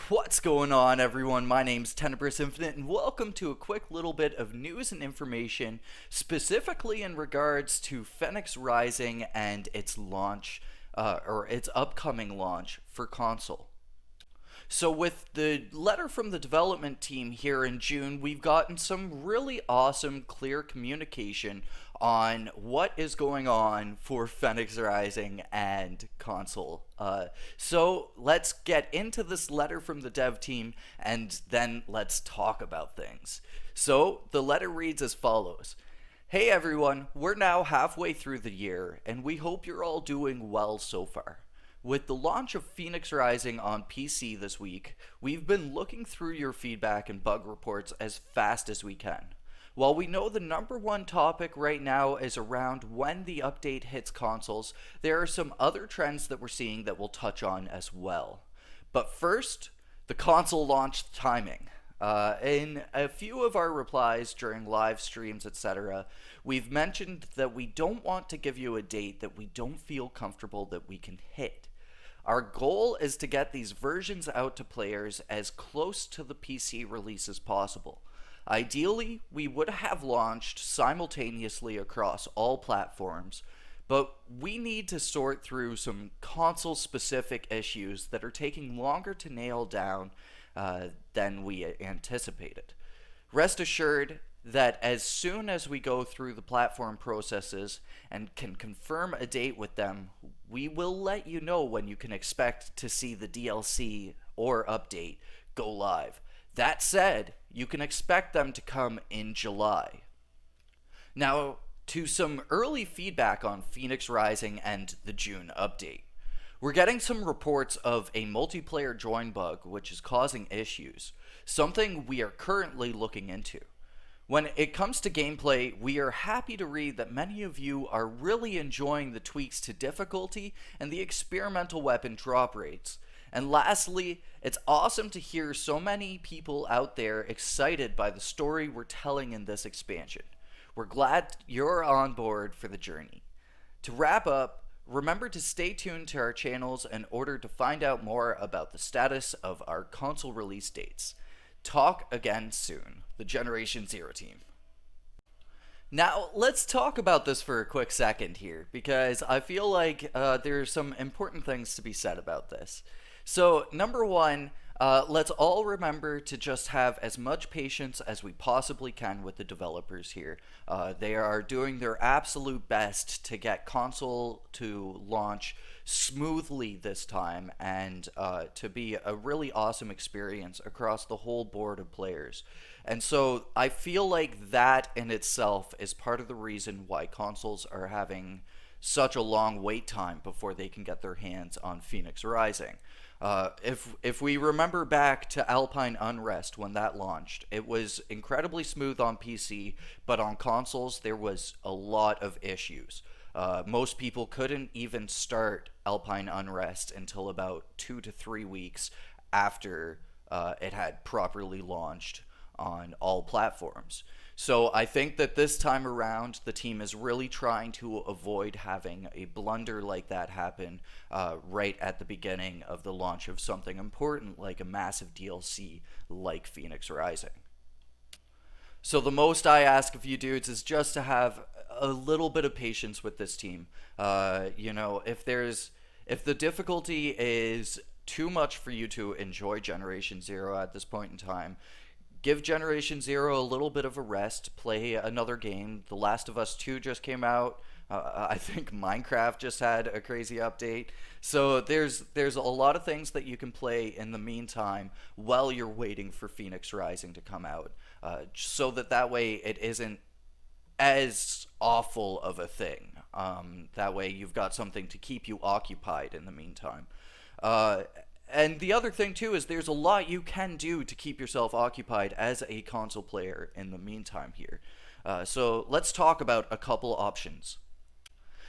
What's going on, everyone? My name's Tenebris Infinite, and welcome to a quick little bit of news and information, specifically in regards to FNIX Rising and its launch, or its upcoming launch for console. So, with the letter from the development team here in June, we've gotten some really awesome, clear communication on what is going on for FNIX Rising and console. So, let's get into this letter from the dev team and then let's talk about things. So, the letter reads as follows. Hey everyone, we're now halfway through the year, and we hope you're all doing well so far. With the launch of FNIX Rising on PC this week, we've been looking through your feedback and bug reports as fast as we can. While we know the number one topic right now is around when the update hits consoles, there are some other trends that we're seeing that we'll touch on as well. But first, the console launch timing. In a few of our replies during live streams, etc., we've mentioned that we don't want to give you a date that we don't feel comfortable that we can hit. Our goal is to get these versions out to players as close to the PC release as possible. Ideally, we would have launched simultaneously across all platforms, but we need to sort through some console-specific issues that are taking longer to nail down than we anticipated. Rest assured that as soon as we go through the platform processes and can confirm a date with them, we will let you know when you can expect to see the DLC or update go live. That said, you can expect them to come in July. Now, to some early feedback on FNIX Rising and the June update. We're getting some reports of a multiplayer join bug which is causing issues, something we are currently looking into. When it comes to gameplay, we are happy to read that many of you are really enjoying the tweaks to difficulty and the experimental weapon drop rates. And lastly, it's awesome to hear so many people out there excited by the story we're telling in this expansion. We're glad you're on board for the journey. To wrap up, remember to stay tuned to our channels in order to find out more about the status of our console release dates. Talk again soon, the Generation Zero team. Now, let's talk about this for a quick second here, because I feel like there's some important things to be said about this. So, number one, let's all remember to just have as much patience as we possibly can with the developers here. They are doing their absolute best to get console to launch smoothly this time and to be a really awesome experience across the whole board of players. And so I feel like that in itself is part of the reason why consoles are having such a long wait time before they can get their hands on FNIX Rising. If we remember back to Alpine Unrest when that launched, it was incredibly smooth on PC, but on consoles there was a lot of issues. Most people couldn't even start Alpine Unrest until about 2 to 3 weeks after it had properly launched on all platforms. So I think that this time around, the team is really trying to avoid having a blunder like that happen right at the beginning of the launch of something important like a massive DLC like FNIX Rising. So the most I ask of you dudes is just to have a little bit of patience with this team. If the difficulty is too much for you to enjoy Generation Zero at this point in time, give Generation Zero a little bit of a rest, play another game. The Last of Us 2 just came out. I think Minecraft just had a crazy update. So there's a lot of things that you can play in the meantime while you're waiting for FNIX Rising to come out. So that way it isn't as awful of a thing. That way you've got something to keep you occupied in the meantime. And the other thing too is there's a lot you can do to keep yourself occupied as a console player in the meantime here. So let's talk about a couple options.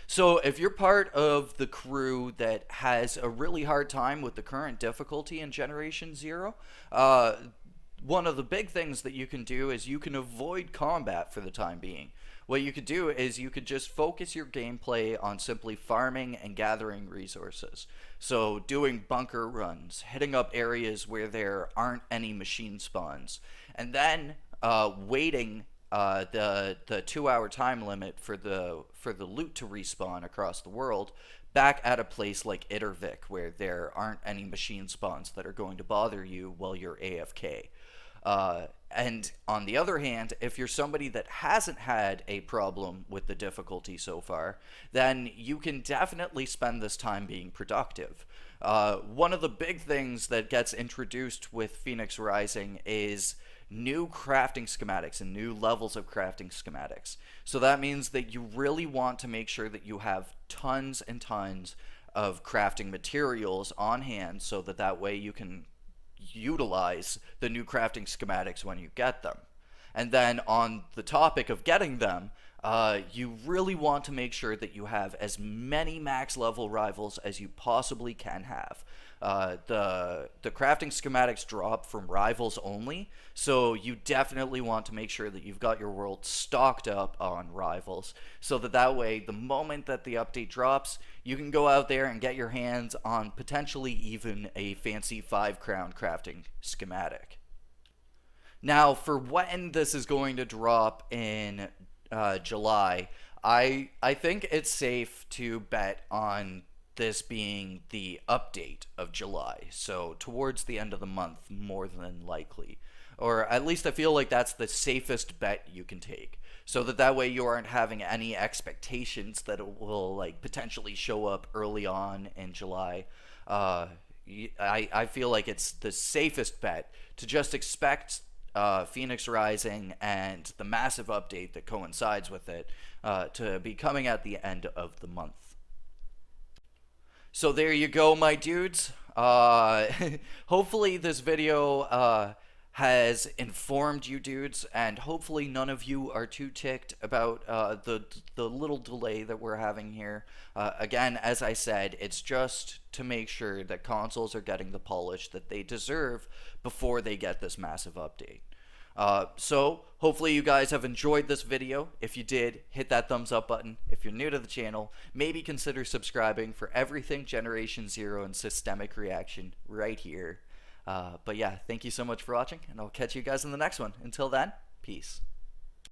So if you're part of the crew that has a really hard time with the current difficulty in Generation Zero, one of the big things that you can do is you can avoid combat for the time being. what you could do is you could just focus your gameplay on simply farming and gathering resources. So doing bunker runs, hitting up areas where there aren't any machine spawns, and then waiting the 2 hour time limit for the loot to respawn across the world back at a place like Ittervik where there aren't any machine spawns that are going to bother you while you're AFK. And on the other hand, if you're somebody that hasn't had a problem with the difficulty so far, then you can definitely spend this time being productive. One of the big things that gets introduced with FNIX Rising is new crafting schematics and new levels of crafting schematics. So that means that you really want to make sure that you have tons and tons of crafting materials on hand so that way you can utilize the new crafting schematics when you get them. And then on the topic of getting them, you really want to make sure that you have as many max level rivals as you possibly can have. The crafting schematics drop from rivals only, so you definitely want to make sure that you've got your world stocked up on rivals, so that way the moment that the update drops, you can go out there and get your hands on potentially even a fancy 5 crown crafting schematic. Now, for when this is going to drop in July, I think it's safe to bet on this being the update of July, so towards the end of the month, more than likely. Or at least I feel like that's the safest bet you can take, so that way you aren't having any expectations that it will like potentially show up early on in July. I feel like it's the safest bet to just expect FNIX Rising and the massive update that coincides with it to be coming at the end of the month. So there you go, my dudes. Hopefully this video has informed you dudes, and hopefully none of you are too ticked about the little delay that we're having here. Again, as I said, it's just to make sure that consoles are getting the polish that they deserve before they get this massive update. So hopefully you guys have enjoyed this video. If you did, hit that thumbs up button. If you're new to the channel, maybe consider subscribing for everything Generation Zero and Systemic Reaction right here. But yeah, thank you so much for watching, and I'll catch you guys in the next one. Until then, peace.